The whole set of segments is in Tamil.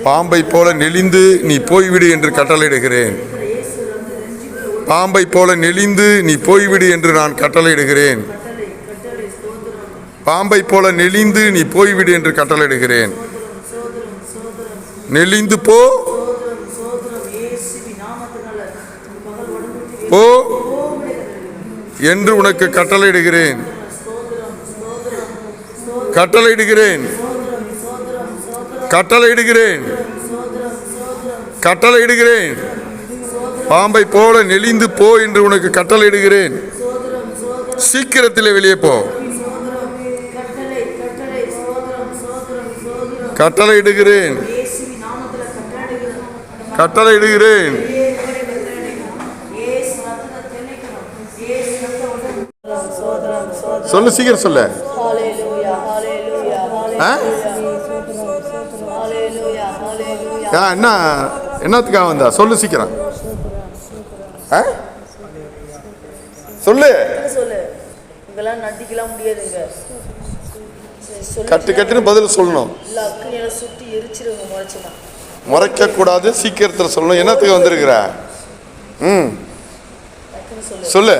பாம்பை போல நெளிந்து நீ போய்விடு என்று கட்டளையிடுகிறேன். பாம்பை போல நெளிந்து நீ போய்விடு என்று நான் கட்டளையிடுகிறேன். பாம்பை போல நெளிந்து நீ போய்விடு என்று கட்டளையிடுகிறேன். நெளிந்து போ போ என்று உனக்கு கட்டளையிடுகிறேன். கட்டளையிடுகிறேன். கட்டளையிடுகிறேன். கட்டளையிடுகிறேன். பாம்பை போல நெளிந்து போ என்று உனக்கு கட்டளையிடுகிறேன். சீக்கிரத்திலே வெளியே போ. கட்டளையிடுகிறேன். கட்டளையிடுகிறேன். சொல்லு, சீக்கிரம் சொல்லு. என்ன என்னத்துக்காக வந்தா சொல்லு, சீக்கிரம் சொல்லு. கட்டு கட்டுன்னு பதில் சொல்லணும். முறைக்க கூடாது, சீக்கிரத்தில் சொல்லணும். என்னத்துக்கு வந்திருக்கிற? சொல்லு.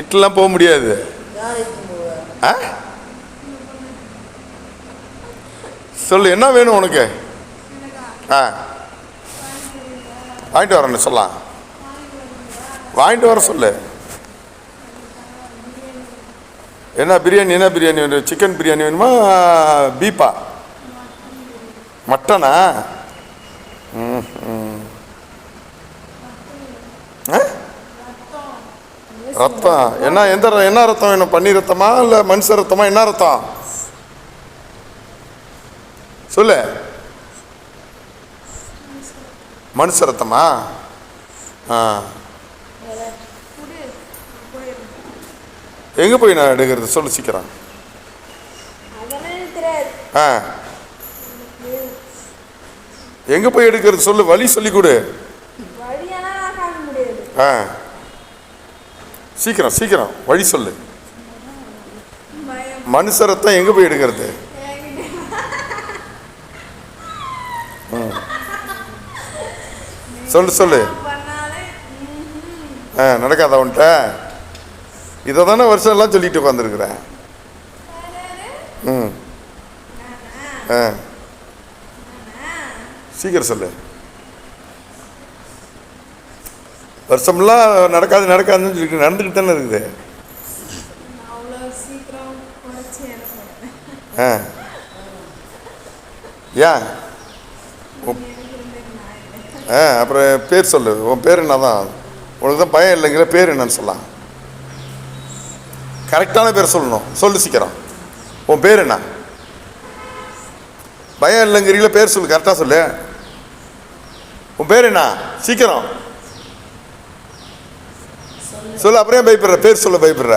இட்லாம் போக முடியாது. சொல்லு, என்ன வேணும் உனக்கு? வாங்கிட்டு வரேன்னு சொல்லலாம். வாங்கிட்டு வர சொல்லு. என்ன பிரியாணி? என்ன பிரியாணி வேணும்? சிக்கன் பிரியாணி வேணுமா, பீப்பா, மட்டனா? ரத்தம் என்ன? என்ன ரத்தம் வேணும்? பன்னீர் ரத்தமா இல்லை மனுஷ ரத்தமா? என்ன ரத்தம் சொல்லு. மனுஷ ரத்தமா? எங்க போய் நான் எடுக்கிறது? சொல்லு சீக்கிரம். எங்க போய் எடுக்கிறது சொல்லு. வழி சொல்லி கொடு. சீக்கிரம் சீக்கிரம் வழி சொல்லு. மனுஷ ரத்தம் எங்க போய் எடுக்கிறது? சொல்லு சொல்லு. நடக்காத உன்ட்ட? இதை தானே வருஷம் எல்லாம் சொல்லிட்டு உட்காந்துருக்குறேன். சீக்கிரம் சொல்லு. வருஷம்லாம் நடக்காது நடக்காதுன்னு சொல்லிட்டு நடந்துக்கிட்டு தானே இருக்குது. ஏன்? அப்புறம் பேர் சொல்லு. உன் பேர் என்ன தான்? உனக்கு தான் பயம் இல்லைங்கிற பேர் என்னன்னு சொல்லலாம். கரெக்டான பேர் சொல்லணும். சொல்லு சீக்கிரம். உன் பேர் என்ன? பயம் இல்லைங்கிறீங்களா? பேர் சொல்லு, கரெக்டாக சொல்லு. உன் பேர் என்ன? சீக்கிரம் சொல்லு. அப்புறம் பயப்படுற? பேர் சொல்ல பயப்படுற?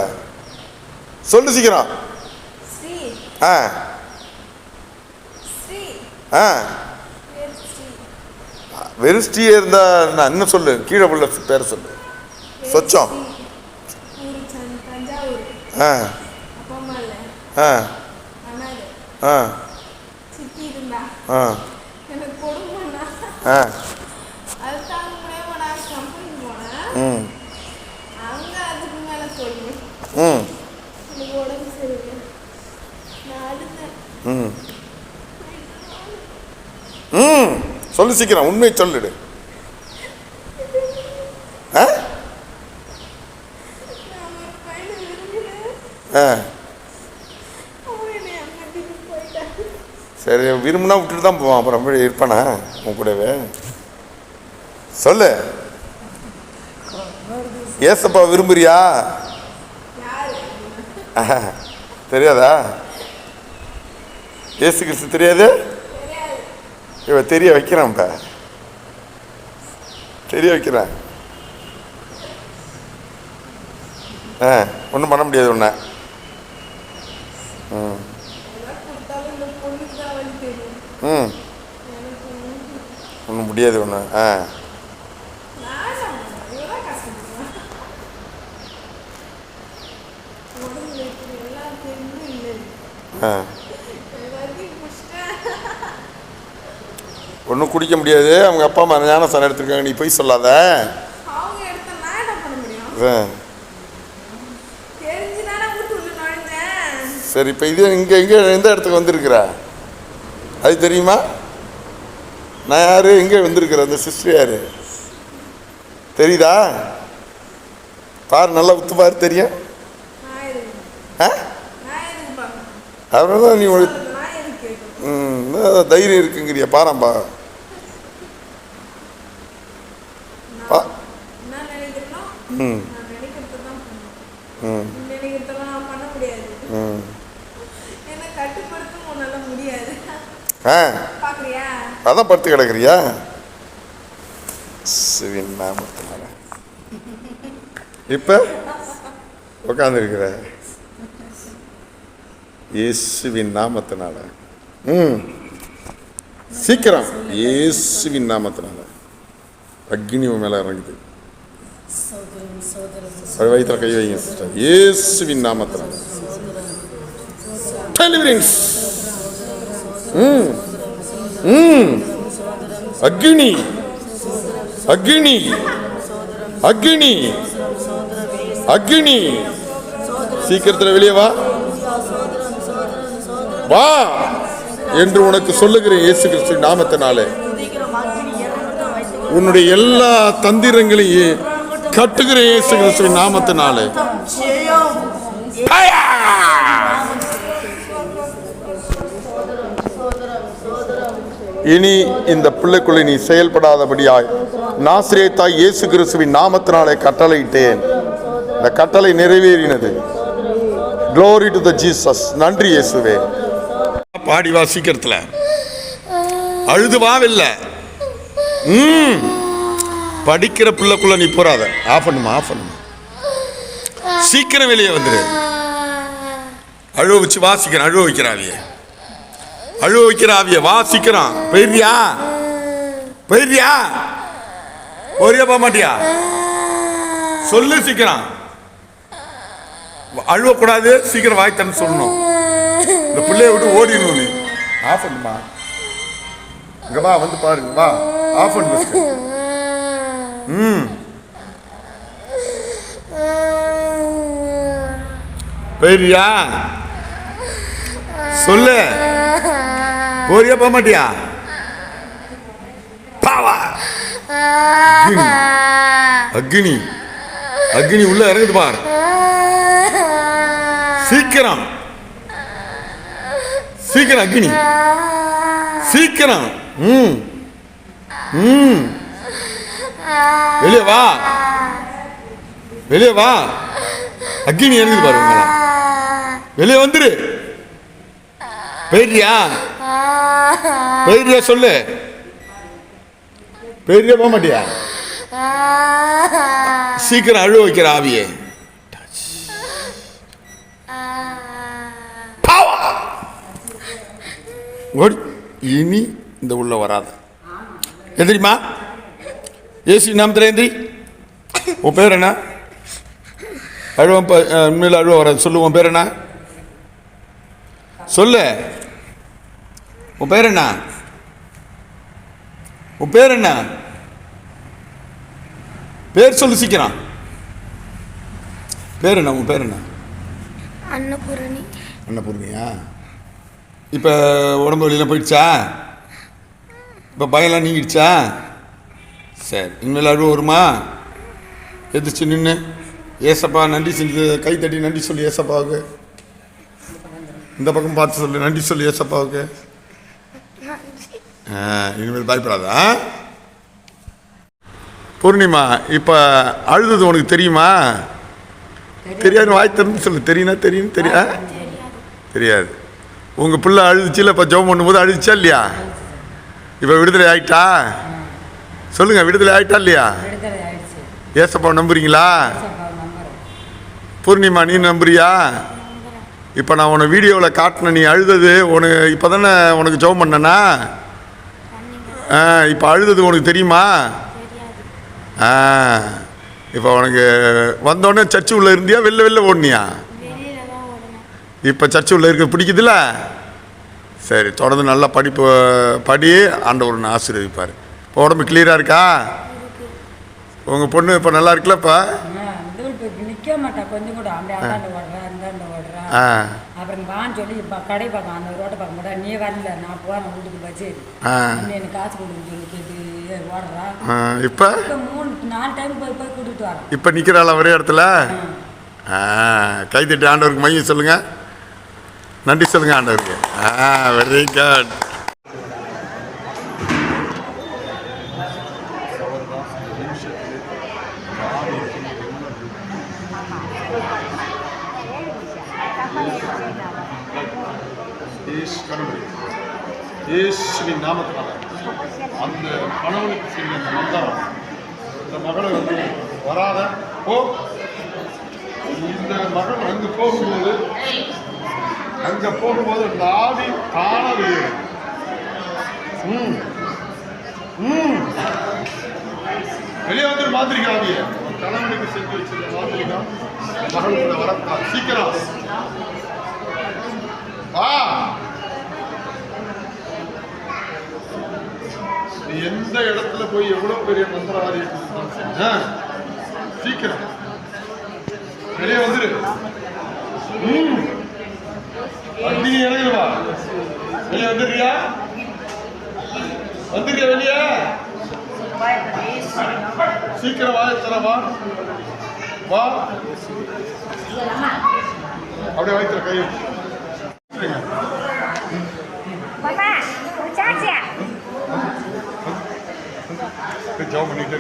சொல்லு சீக்கிரம். வெறும் ஸ்ரீ இருந்தா என்ன சொல்லு. கீழே உள்ள பேர் சொல்லு. சொச்சம். சொல்லு சீக்கிரம். உண்மையை சொல்லிடு. சரி, விரும்பினா விட்டுட்டு தான் போவான். அப்புறம் இருப்பானா உன் கூடவே? சொல்லு. ஏசப்பா விரும்புறியா? தெரியாதா? ஏசு கிறிஸ்து தெரியாது? இவ தெரிய வைக்கிறான். இப்போ தெரிய வைக்கிறேன். ஒன்றும் பண்ண முடியாது ஒன்று. ஒன்றும் முடியாது ஒன்று. ஒன்றும் குடிக்க முடியாது. அவங்க அப்பா அம்மா ஞானஸ்தானம் எடுத்துருக்காங்க, நீ போய் சொல்லாத. சரி, இப்போ இது இங்கே எந்த இடத்துக்கு வந்திருக்கிற அது தெரியுமா? நான் யார், எங்கே வந்திருக்கிறேன், அந்த சிஸ்டர் யார் தெரியுதா? பாரு, நல்லா உத்து பாரு, தெரியும். அதனால நீ தைரியம் இருக்குங்கிறியா? பாராம்பா. அதான் படுத்து கிடக்குறியா? இப்ப உட்காந்துருக்கிற இயேசுவின் நாமத்தினால சீக்கிரம் இயேசுவின் நாமத்தினால அக்னி மேல இறங்குது. வயிற்றுல கை வைங்க சிஸ்டர். இயேசுவின் நாமத்தினால டெலிவரன்ஸ். அக்னி அக்னி அக்னி அக்னி சீக்கிரத்தில் வெளியே வா வா என்று உனக்கு சொல்லுகிறேன் இயேசு கிறிஸ்துவின் நாமத்தினாலே. உன்னுடைய எல்லா தந்திரங்களையும் கட்டுகிறேன் இயேசு கிறிஸ்துவின் நாமத்தினாலே. இனி இந்த பிள்ளைக்குள்ளே நீ செயல்படாதபடியாய் நாசரேத்தாய் இயேசு கிறிஸ்துவின் நாமத்தினாலே கட்டளையிட்டேன். இந்த கட்டளை நிறைவேறினது. Glory to the Jesus. நன்றி இயேசுவே. பாடி வா சீக்கிரத்தில். அழுது வாவில்லை. படிக்கிற பிள்ளைக்குள்ள நீ போறாத. ஆஃப் பண்ணுமா. சீக்கிரம் வெளியே வந்துரு. அழுவ வச்சு வாசிக்கிறேன். அழுவ வைக்கிறாவிய அழுவ வைக்கிறாவிய வாசிக்கிறான். போயிரியா போக மாட்டியா? சொல்லு சீக்கிரம். அழுவக்கூடாது. சீக்கிரம் வாய்த்தன்னு சொல்லணும். இந்த பிள்ளைய விட்டு ஓடிடணும். நீ ஆஃப் பண்ணுமா. இங்க வா, வந்து பாருங்க. வா, ஆஃப் பண்ணு. போயிரியா? சொல்லு. போறியா போக மாட்டியா? பாவா அக்னி அக்னி உள்ள இறங்குது பாரு. சீக்கிரம் அக்னி சீக்கிரம். வெளியே வா. அக்னி இறங்குது பாரு. வெளியே வந்துரு. போயிரியா சொல்லு. போயிரியா போக மாட்டியா? சீக்கிரம் அழுவ வைக்கிற ஆவியே. இனி இந்த உள்ள வராத. எந்திரிமா. ஏசி நாமத்தில் எந்திரி. உன் பேர் என்ன? அழுவம் உண்மையில் அழுவ வராது. சொல்லு. உன் பேர் என்ன? சொல்லு. உன் பேர் என்ன? உன் பேர் என்ன? பேர் சொல்லு சீக்கிரம். பேர் என்ன? உன் பேர் என்ன? அன்னபூர்ணியா? இப்போ உடம்பு வழியெல்லாம் போயிடுச்சா? இப்போ பயம்லாம் நீங்கிடுச்சா? சரி, இனிமேல் அழுவ வருமா? எதிர்த்து நின்று ஏசப்பா நன்றி செஞ்சு கை தட்டி நன்றி சொல்லி ஏசப்பாவுக்கு. இந்த பக்கம் பார்த்து சொல்லு. நன்றி சொல்லி ஏசப்பாவுக்கு. இனிமேல் பயப்படாதா? பூர்ணிமா, இப்போ அழுது உனக்கு தெரியுமா? தெரியாது. வாய் திறந்து சொல்லு. தெரியும். தெரியாது. உங்கள் பிள்ளை அழுதுச்சு. இப்போ ஜெபம் பண்ணும்போது அழுதுச்சா இல்லையா? இப்போ விடுதலை ஆயிட்டா? சொல்லுங்கள். விடுதலை ஆயிட்டா இல்லையா? ஏசப்பா நம்புறீங்களா? பூர்ணிமா, நீ நம்புறியா? இப்போ நான் உன்னை வீடியோவில் காட்டினேன். நீ அழுதது உனக்கு இப்போ தானே உனக்கு ஜெபம் பண்ணனா? இப்போ அழுதது உனக்கு தெரியுமா? இப்போ உனக்கு வந்தோடனே சர்ச்சு உள்ள இருந்தியா? வெளில ஓடனியா? இப்போ சர்ச்சு உள்ள இருக்க பிடிக்குதுல்ல? சரி, தொடர்ந்து நல்லா படி, ஆண்டவர் ஒன்று ஆசீர்வதிப்பார். இப்போ உடம்பு கிளியராக இருக்கா? உங்கள் பொண்ணு இப்போ நல்லா இருக்குல்லப்பா? நிற்க மாட்டா, கொஞ்சம் கூட அந்தாண்ட ஓடுறா அந்தாண்ட ஓடுறா. அப்புறம் வான்னு சொல்லி கடை பார்க்க அந்த ரோட்டை பார்க்க மாட்டா. நீ வரல, நான் போகிறேன் வீட்டுக்கு பச்சு எனக்கு காசு கொடுக்க சொல்லி கேட்டு ஓடுறா. இப்போ 3-4 டைம் போய் கூட்டிகிட்டு வரேன். இப்போ நிற்கிறாளா ஒரே இடத்துல? கைத்தட்டி ஆண்டவருக்கு மையம் சொல்லுங்க, நன்றி சொல்லுங்க ஆண்டவருக்கு. Very good. இயேசுவின் நாமத்தினால அந்த கணவனுக்கு செய்ய மந்திரம் இந்த மகளை வந்து வராத போ. இந்த மகள் அங்கு போகும்போது அந்த ஆவி தான வெளியேறும். வெளியே வந்து மாந்திரிக ஆவிய கணவனுக்கு செஞ்சு வச்சிருந்த மாந்திரிகம் மகளுக்குள்ள வரக்கூடாது. சீக்கிரம் வா. நீ எந்த இடத்துல போய் எவ்வளவு பெரிய மந்திரவாதியை சீக்கிரம் வெளியே வந்துரு. வண்டி இறங்குவா. வெளியே வந்துடுறியா? வந்துடுறியா வெளியே? சீக்கிரம் வாயத்தரவா வா. அப்படியே வாய்த்துல கை ஜாப் பண்ணிட்டு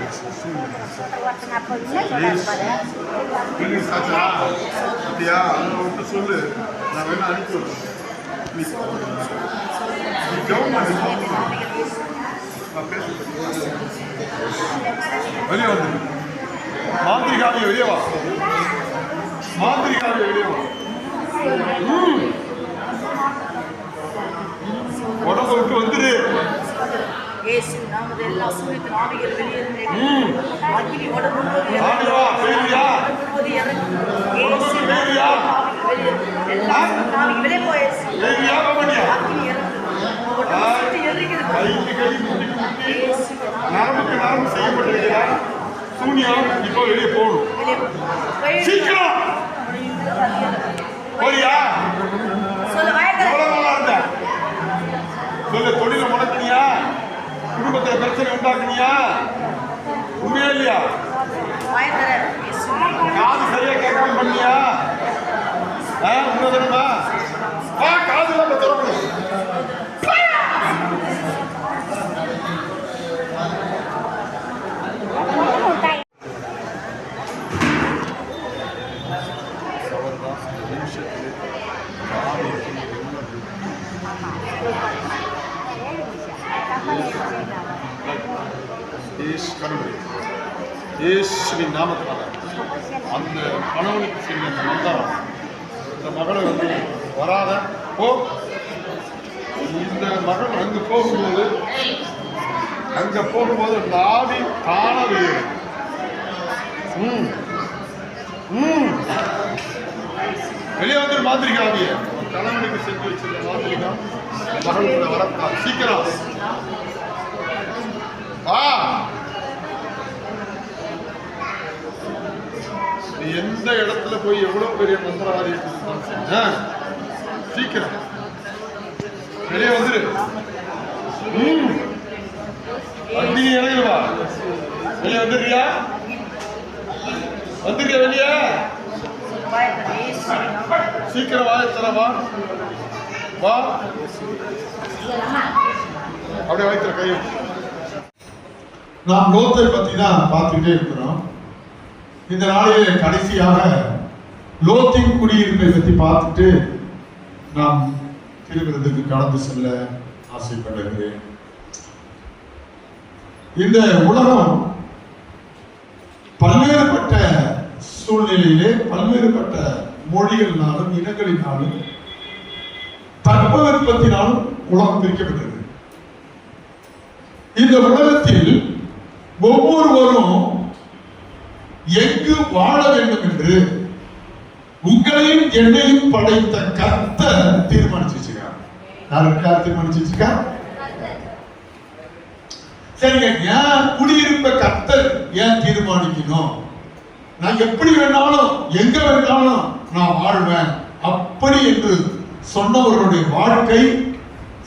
சொல்லு, நான் வேணா அனுப்பி வெளியே வந்து மாந்திரிகாவிய வெளியே வா. மாந்திரிகாவிய வெளியே வா. உடம்ப விட்டு வந்துரு. நரம்புக்கு நரம்பு செய்யப்பட்டிருக்கிறார் சூனியம். இப்போ வெளியே போகணும். சீக்கிரம் போறியா? சொல்ல, தொழில முடக்கினியா? குடும்பத்தில் பிரச்சனை உண்டாக்குனியா? உண்மையா இல்லையா? காது சரியா கேட்காம பண்ணியா? உண்மைதானமா? காது இல்லாம திறக்கணும். இயேசுவின் நாமத்தினால அந்த கணவனுக்கு செய்ய மந்திரம் இந்த மகளை வந்து வராத போ. இந்த மகள் அங்கு போகும்போது அந்த ஆவி தான வெளியேறும். வெளியே வந்து மாந்திரிக ஆவிய கணவனுக்கு செஞ்சு வச்சிருந்த மாந்திரிகம் மகளுக்குள்ள வரக்கூடாது. சீக்கிரம் வா. நீ எந்த இடத்துல போய் எவ்வளவு பெரிய மந்திரவாதியை சீக்கிரம் வெளியே வந்துரு. வண்டி இறங்குவா. வெளியே வந்துடுறியா? வந்துடுறியா வெளியே? சீக்கிரம் வாயத்தரவா வா. அப்படியே வாய்த்துல கை. நாம் லோத்தை பத்தி தான் பார்த்துக்கிட்டே இருக்கிறோம். இந்த நாளிலே கடைசியாக லோத்தின் குடியிருப்பை பற்றி பார்த்துட்டு நாம் திருவிருந்துக்கு கடந்து செல்ல ஆசைப்படுகிறேன். இந்த உலகம் பல்வேறுபட்ட சூழ்நிலையிலே பல்வேறுபட்ட மொழிகளினாலும் இனங்களினாலும் தட்பவெப்பத்தினாலும் உலகம் பிரிக்கப்பட்டது. இந்த உலகத்தில் ஒவ்வொருவரும் எங்கு வாழ வேண்டும் என்று உங்களையும் என்னையும் படைத்த கர்த்தர் தீர்மானிச்சு வச்சிருக்கார். யார் தீர்மானிச்சு வச்சிருக்கார்? சரிங்க, ஏன் குடியிருப்ப கர்த்தர் ஏன் தீர்மானிக்கணும்? நான் எப்படி வேணாலும் எங்க வேணாலும் நான் வாழ்வேன் அப்படி என்று சொன்னவர்களுடைய வாழ்க்கை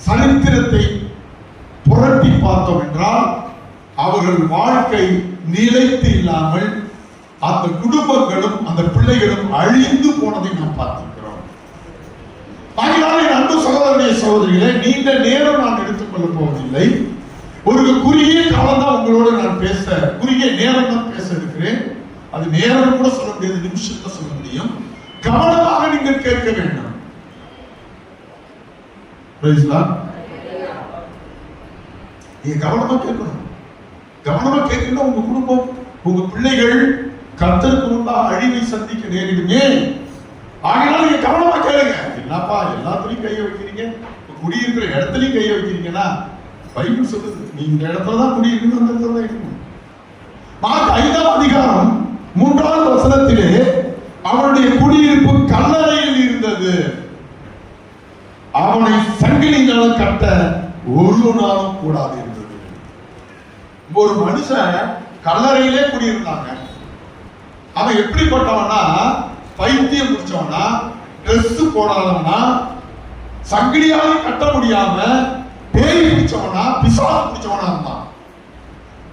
சரித்திரத்தை புரட்டி பார்த்தோம் என்றால் அவர்கள் வாழ்க்கை நிலைத்து இல்லாமல் அந்த குடும்பங்களும் அந்த பிள்ளைகளும் அழிந்து போனதை நாம் பார்த்திருக்கிறோம். ஆகையால் என் அன்பு சகோதரனே சகோதரிகளே, நீண்ட நேரம் நான் எடுத்துக்கொள்ள போவதில்லை. ஒரு குறுகிய காலம் தான் உங்களோட நான் குறுகிய நேரம் தான் பேச இருக்கிறேன். அது நேரம் கூட சொல்ல முடியாது, நிமிஷத்தை சொல்ல முடியும். கவனமாக நீங்கள் கேட்க வேண்டும். நீங்க கவனமா கேட்கணும். கவனமா கேட்கணும். உங்க குடும்பம், உங்க பிள்ளைகள் கர்த்தருக்கு முன்பாக அழிவை சந்திக்க நேரிடுமே. ஆகையால் நீங்க கவனமா கேளுங்க. என்னப்பா எல்லாத்துலயும் கைய வைக்கிறீங்க, குடியிருக்கிற இடத்துலயும் கைய வைக்கிறீங்கன்னா பைபிள் சொல்லுது நீங்க இடத்துலதான் குடியிருக்கணும், அந்த இடத்துல தான் இருக்கணும். மார்க் 5ஆம் அதிகாரம் 3வது வசனத்திலே அவனுடைய குடியிருப்பு கல்லறையில் இருந்தது. அவனை சங்கிலியால் கட்ட ஒரு நாளும் கூடாது இருந்தது. ஒரு மனுஷன் கல்லறையிலே குடியிருந்தாங்க. அவன் எப்படிப்பட்டவனா? பைத்தியம் முடிச்சவனா, ட்ரெஸ் போடாதவனா, சங்கிலியாலும் கட்ட முடியாம பேய் பிடிச்சவனா, பிசாசு பிடிச்சவனா இருந்தான்.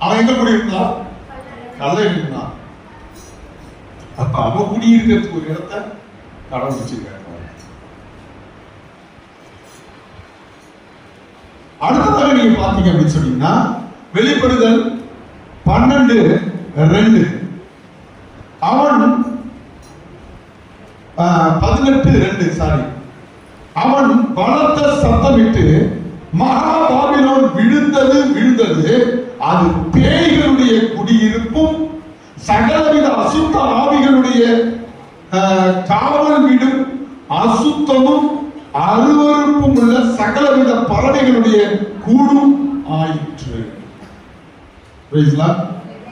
அவன் எங்க குடியிருந்தான்? கல்லறையில் இருந்தான். அப்ப அவன் குடியிருக்கிறதுக்கு ஒரு இடத்தை கடவுள் வச்சிருக்காங்க. அடுத்ததாக நீங்க பாத்தீங்க அப்படின்னு சொன்னீங்கன்னா வெளிப்படுதல் 12:2 அவன் 18:2 அவன் பலத்த சத்தமிட்டு மகா பாபிலோன் விழுந்தது, அது பேய்களுடைய குடியிருப்பும் சகலவித அசுத்த ஆவிகளுடைய காவல் வீடும் அசுத்தமும் அருவருப்பும் உள்ள சகலவித பறவைகளுடைய கூடும் ஆயிற்று.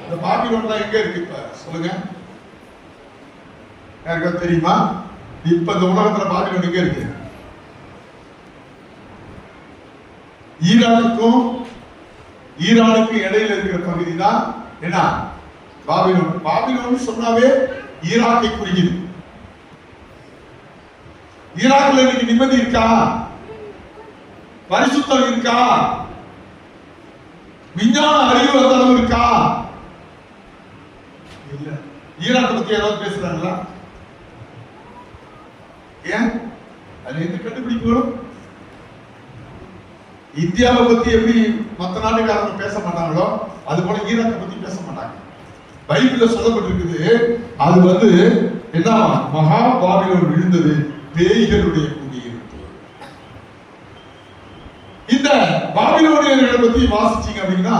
இந்த பாபிலோன் எங்க இருக்கு இப்ப சொல்லுங்க, யாருக்கு தெரியுமா? இப்ப இந்த உலகத்துல பாபிலோன் எங்க இருக்கு? ஈரானுக்கும் இடையில இருக்கிற பகுதி தான் என்ன பாபிலோன். பாபிலோன் சொன்னாவே ஈராக்கை குறிக்குது. ஈராக்ல இன்னைக்கு நிம்மதி இருக்கா? பரிசுத்தம் இருக்கா? விஞ்ஞான அறிவு அந்த அளவு இருக்கா? இல்ல. ஈராக் பத்தி ஏதாவது பேசுறாங்களா? ஏன்? அது எந்த கண்டுபிடிப்புகளும் இந்தியாவை பத்தி எப்படி மற்ற நாட்டுக்காரங்க பேச மாட்டாங்களோ அது போல ஈராக்கை பத்தி பேச மாட்டாங்க. பைபிள்ல சொல்லப்பட்டிருக்குது, அது என்ன மகா பாபிலோன் விழுந்தது, பேய்களுடைய குடியிருப்பு. இந்த பாபிலோனியர்களை பத்தி வாசிச்சீங்க அப்படின்னா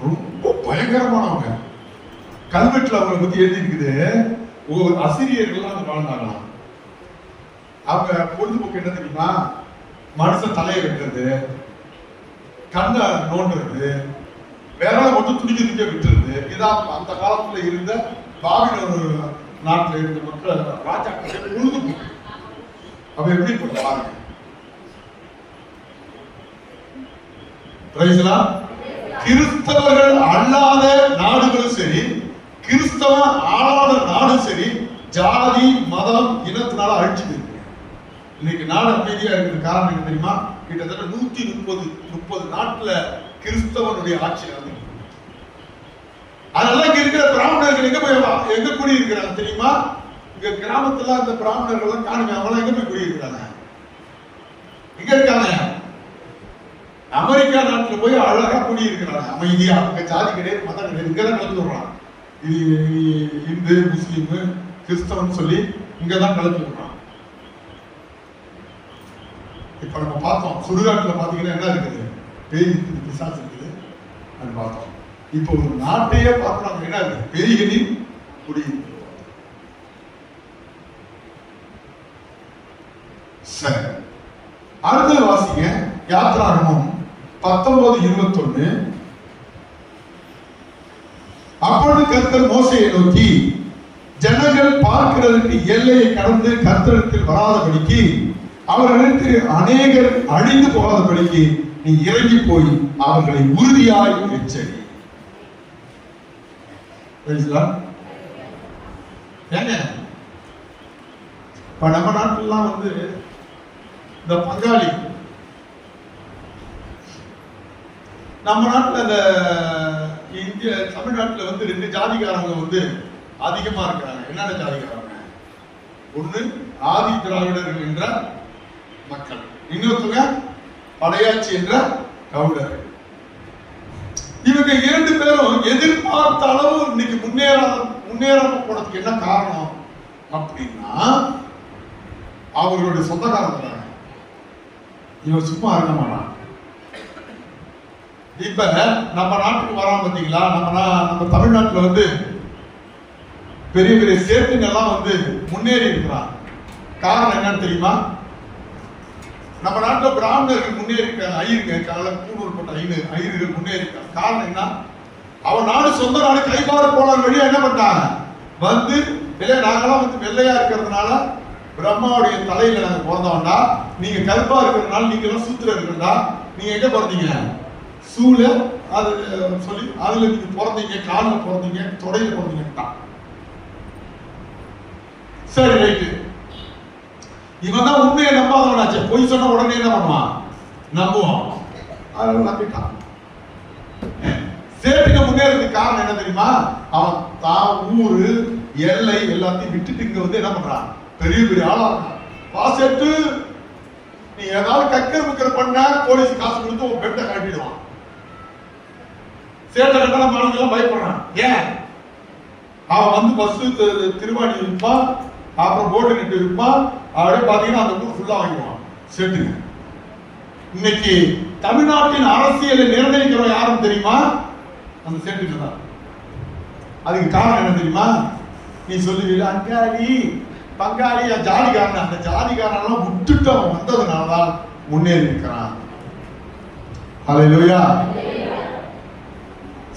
ரொம்ப பயங்கரமானவங்க. கல்வெட்டுல அவங்களை பத்தி எழுதி இருக்குது. அசிரியர்கள் வாழ்ந்தாங்களாம். அவங்க பொழுதுபோக்கு என்ன தெரியுமா? மனுஷன் தலையை வெட்டுறது, கண்ணை நோண்டுறது, வேற மட்டும் துணிக்க விட்டுறது. இதான் அந்த காலத்துல இருந்த பாபிலோன் நாட்டில் இருந்த மக்கள் ராஜாக்கள் பொழுதுபோக்கு. அப்ப எப்படி பாருங்க. கிறிஸ்தவர்கள் அல்லாத நாடுகளும் சரி, கிறிஸ்தவ ஆளாத நாடும் சரி, ஜாதி மதம் இனத்தினால அழிச்சுட்டு இருக்கு. இன்னைக்கு நாடு அமைதியா இருக்கிறது காரணம் என்ன தெரியுமா? கிட்டத்தட்ட 130 நாட்டுல கிறிஸ்தவனுடைய ஆட்சி நடந்து. அதெல்லாம் இங்க இருக்கிற பிராமணர்கள் எங்க கூடி இருக்கிறாங்க தெரியுமா? இங்க கிராமத்துல அந்த பிராமணர்கள் எல்லாம் காணுங்க, அவங்க எங்க போய் குடியிருக்கிறாங்க? எங்க இருக்காங்க? அமெரிக்கா நாட்டுல போய் அழகா குடியிருக்கிறாங்க அமைதியா. அங்க ஜாதி கிடையாது, மதம் கிடையாது, இங்கதான் கலந்து விடுறான். இது இந்து முஸ்லீம் கிறிஸ்தவன் சொல்லி இங்கதான் கலந்து விடுறான். இப்ப நம்ம பார்த்தோம் சுடுகாட்டுல பாத்தீங்கன்னா என்ன இருக்குது? பேய் இருக்குது, பிசாசு இருக்குது அது பார்த்தோம். இப்போ ஒரு நாட்டையே பார்க்கறாங்க, என்ன இருக்கு? பேய்களின் குடியிருப்பு. சரி, அடுத்தது வாசிங்க. யாத்ராகமம் 19:21. அப்பொழுது கர்த்தர் மோசேயை நோக்கி, ஜனங்கள் பார்க்கிறதுக்கு எல்லையை கடந்து கர்த்தரிடத்தில் வராதபடிக்கு அவர்களுக்கு அநேகர் அழிந்து போகாதபடிக்கு நீ இறங்கி போய் அவர்களை உறுதியாய் எச்சரி. ஏங்க இப்ப நம்ம நாட்டிலாம் வந்து இந்த பங்காளி, நம்ம நாட்டுல இந்த இந்திய தமிழ்நாட்டுல வந்து 2 ஜாதிகாரங்க வந்து அதிகமா இருக்கிறாங்க. என்னென்ன ஜாதிகாரங்க? ஒண்ணு ஆதி திராவிடர்கள் என்ற மக்கள், இன்னொருத்தங்க படையாச்சி என்ற கவுடர்கள். இவங்க 2 பேரும் எதிர்பார்த்த அளவு இன்னைக்கு முன்னேறாம போனதுக்கு என்ன காரணம் அப்படின்னா அவர்களுடைய சொந்தக்காரங்க. இவன் சும்மா இருக்க மாட்டான். இப்ப நம்ம நாட்டுக்கு வராம பாத்தீங்களா, நம்ம தமிழ்நாட்டுல வந்து பெரிய பெரிய சேட்டுங்கெல்லாம் வந்து முன்னேறி இருக்கிறான். காரணம் என்னன்னு தெரியுமா? நம்ம நாட்டுல பிராமணர்கள் முன்னேறி இருக்காங்க, ஐயருங்க கூடுதல்பட்ட ஐயர்கள் முன்னேறி இருக்காங்க. காரணம் என்ன? அவன் நாடு சொந்த நாடு கைமாறு போன வழியா என்ன பண்ணாங்க வந்து, இல்ல நாங்கெல்லாம் வந்து வெள்ளையா இருக்கிறதுனால பிரம்மாவுடைய தலையில நாங்க பிறந்தோம்டா, நீங்க கருப்பா இருக்கிறதுனால நீங்க எல்லாம் சூத்திர இருக்கிறதா, நீங்க எங்க பிறந்தீங்க? சூழ அது சொல்லி அதுல நீங்க பிறந்தீங்க, காலில் பிறந்தீங்க, தொடையில பிறந்தீங்க. சரி ரைட்டு. இவன் தான் உண்மையை நம்பாதவனாச்சு. பொய் சொன்ன உடனே என்ன பண்ணுவான்? நம்புவான். அதனால நம்பிட்டான். சேட்டுக்கு முன்னேறதுக்கு காரணம் என்ன தெரியுமா? அவன் தான் ஊரு எல்லை எல்லாத்தையும் விட்டுட்டு இங்க வந்து என்ன பண்றான்? பெரிய பெரிய ஆளா இருக்கான். பாசெட்டு நீ ஏதாவது கக்கர் முக்கர் பண்ண போலீஸ் காசு கொடுத்து உன் பெட்டை காட்டிடுவான். சேட்டை கட்டண மாணவர்கள் பயப்படுறான். ஏன்? அவன் வந்து பஸ் திருவாணி இருப்பான், அப்புறம் போர்டு நெட்டு இருப்பான், அப்படியே பாத்தீங்கன்னா அந்த ஊர் ஃபுல்லா வாங்கிடுவான் சேட்டுங்க. இன்னைக்கு தமிழ்நாட்டின் அரசியலை நிர்ணயிக்கிறோம் யாரும் தெரியுமா? அந்த சேட்டுக்கு தான். அதுக்கு காரணம் என்ன தெரியுமா? நீ சொல்லுவீங்க அங்காளி பங்காளி ஜாதிகாரன், அந்த ஜாதிகாரெல்லாம் விட்டுட்டு அவன் வந்ததுனாலதான் முன்னேறி இருக்கிறான். ஹல்லேலூயா.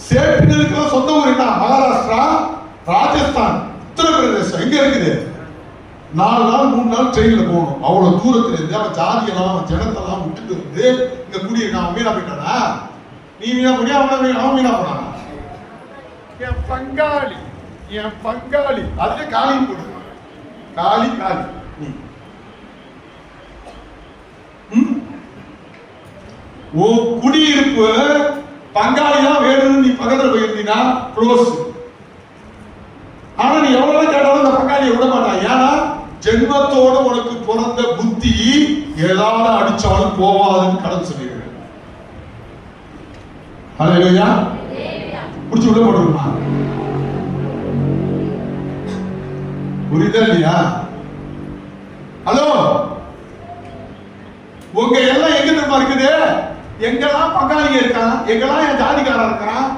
சேட்டுகளுக்கு சொந்த ஊர் என்ன? மகாராஷ்டிரா, ராஜஸ்தான், உத்தரப்பிரதேசம். எங்க இருக்குது? 4 நாள் 3 நாள் ட்ரெயின்ல போகணும். அவ்வளவு தூரத்துல இருந்து அவன் ஜாதியெல்லாம் ஜனத்தெல்லாம் விட்டுட்டு வந்து இங்க குடிய நான் வீணா போயிட்டானா? நீ வீணா போனியா? அவன் வீணா போனானா? என் பங்காளி, என் பங்காளி. அதுல காலியும் போடு, காலி காலி. ஓ குடியிருப்பு பங்காளி தான் வேணும்னு நீ பக்கத்துல போயிருந்தீங்கன்னா க்ளோஸ். ஆனா நீ எவ்வளவு கேட்டாலும் அந்த பங்காளியை விட மாட்டான். ஏன்னா ஜென்மத்தோட உனக்கு பிறந்த புத்தி ஏதாவது அடிச்சாலும் போவாதுன்னு கடன் சொல்லிடுறேன். ஹல்லேலூயா. புடிச்சு உள்ள போடுமா? புரியுதா இல்லையா? ஹலோ, உங்க எல்லாம் எங்க தெரியுமா இருக்குது? எங்கெல்லாம் பங்காளிங்க இருக்கான், எங்கெல்லாம் என் ஜாதிகாரன் இருக்கிறான்,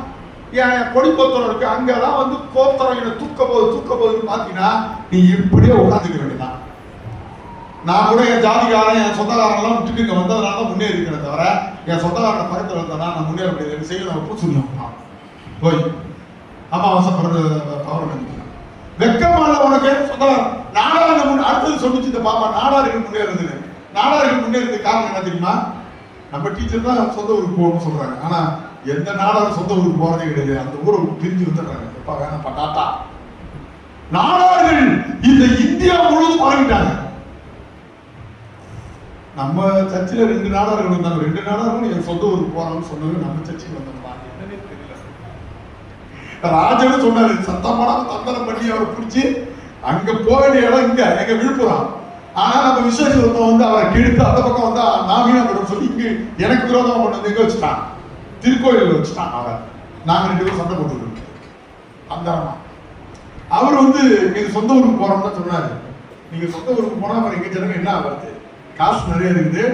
என் கொடி கோத்தரம் இருக்கு, அங்கெல்லாம் வந்து கோத்தரம் என்ன தூக்க போகுதுன்னு பாத்தீங்கன்னா நீ இப்படியே உட்காந்துக்க வேண்டியதான். நான் கூட என் ஜாதிகாரன் என் சொந்தக்காரன் எல்லாம் விட்டுட்டு இங்க வந்ததுனால முன்னேறி இருக்கிறத தவிர என் சொந்தக்காரனை பக்கத்துல வந்தா நான் முன்னேற முடியாது. செய்ய நம்ம சொல்லுவோம் போய் அமாவாசை பிறந்த பௌர்ணமி வெக்கமான உனக்கு சொந்தக்காரன் நாடார்கள் அடுத்தது சொல்லிச்சு இந்த பாப்பா நாடார்கள் முன்னேறது. நாடார்கள் முன்னேறது காரணம் என்ன தெரியுமா? நம்ம டீச்சர் தான் சொந்த ஊருக்கு போகணும்னு சொல்றாங்க. ஆனா எந்த நாடாரும் சொந்த ஊருக்கு போறதே கிடையாது. அந்த ஊரை பிரிஞ்சு வந்துடுறாங்க. எப்பா வேணாப்பா டாட்டா. நாடார்கள் இந்த இந்தியா முழுவதும் பரவிட்டாங்க. நம்ம சர்ச்சில் 2 நாடார்கள் வந்தாங்க. 2 நாடார்களும் என் சொந்த ஊருக்கு போறாங்கன்னு சொன்னது நம்ம சர்ச்சுக்கு வந்தோம். என்னன்னே தெரியல. ராஜன்னு சொன்னாரு, சத்தமான தந்தனம் பண்ணி அவரை பிடிச்சி அங்க போக வேண்டிய இடம் இங்க எங்க விழுப்புரம். ஆனா நம்ம விசேஷத்தை வந்து அவரை கிழித்து அந்த பக்கம் வந்தா நான் வீணா போயிடும் சொல்லி இங்க எனக்கு விரோதமா கொண்டு வந்து எங்க வச்சுட்டான்? திருக்கோயில வச்சுட்டான். அவன் நாங்க 2 பேரும் சண்டை போட்டுருக்கோம். அந்த அவர் வந்து எங்க சொந்த ஊருக்கு போறோம்னு சொன்னாரு. நீங்க சொந்த ஊருக்கு போனா அப்புறம் எங்க ஜனங்க என்ன ஆகுது? காசு நிறைய இருக்குது,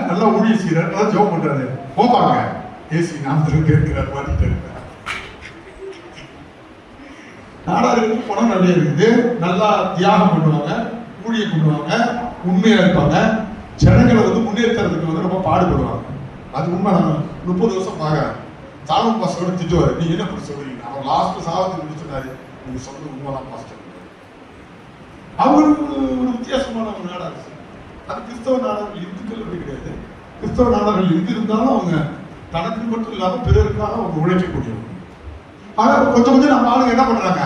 நல்லா ஊழிய செய்யறாரு, நல்லா ஜோம் பண்றாரு, போப்பாங்க ஏசி நாமத்தில் கேட்கிறார் மாட்டிட்டு இருக்காரு. நாடாருக்கு பணம் நிறைய இருக்குது, நல்லா தியாகம் பண்ணுவாங்க, ஊழியம் பண்ணுவாங்க, உண்மையா இருப்பாங்க, ஜனங்களை வந்து முன்னேற்றத்துக்கு வந்து ரொம்ப பாடுபடுவாங்க. அது உண்மை. நான் 30 வருஷம் பார்க்கறேன். சாமி பாசோட திட்டுவாரு, நீ என்ன பண்ணி சொல்றீங்க? அவன் லாஸ்ட் சாவத்துக்கு சொன்னாரு, நீங்க சொல்றது உண்மைதான் பாஸ்டர். அவருக்கு ஒரு வித்தியாசமான ஒரு நாடாக இருக்கு. அது கிறிஸ்தவ நாடுகள் இந்துக்கள் அப்படி கிடையாது. கிறிஸ்தவ நாடுகள் எங்க இருந்தாலும் அவங்க தனக்கு மட்டும் இல்லாம பிறருக்காக அவங்க உழைக்கக்கூடியவங்க. ஆனா கொஞ்சம் கொஞ்சம் நம்ம ஆளுங்க என்ன பண்றாங்க,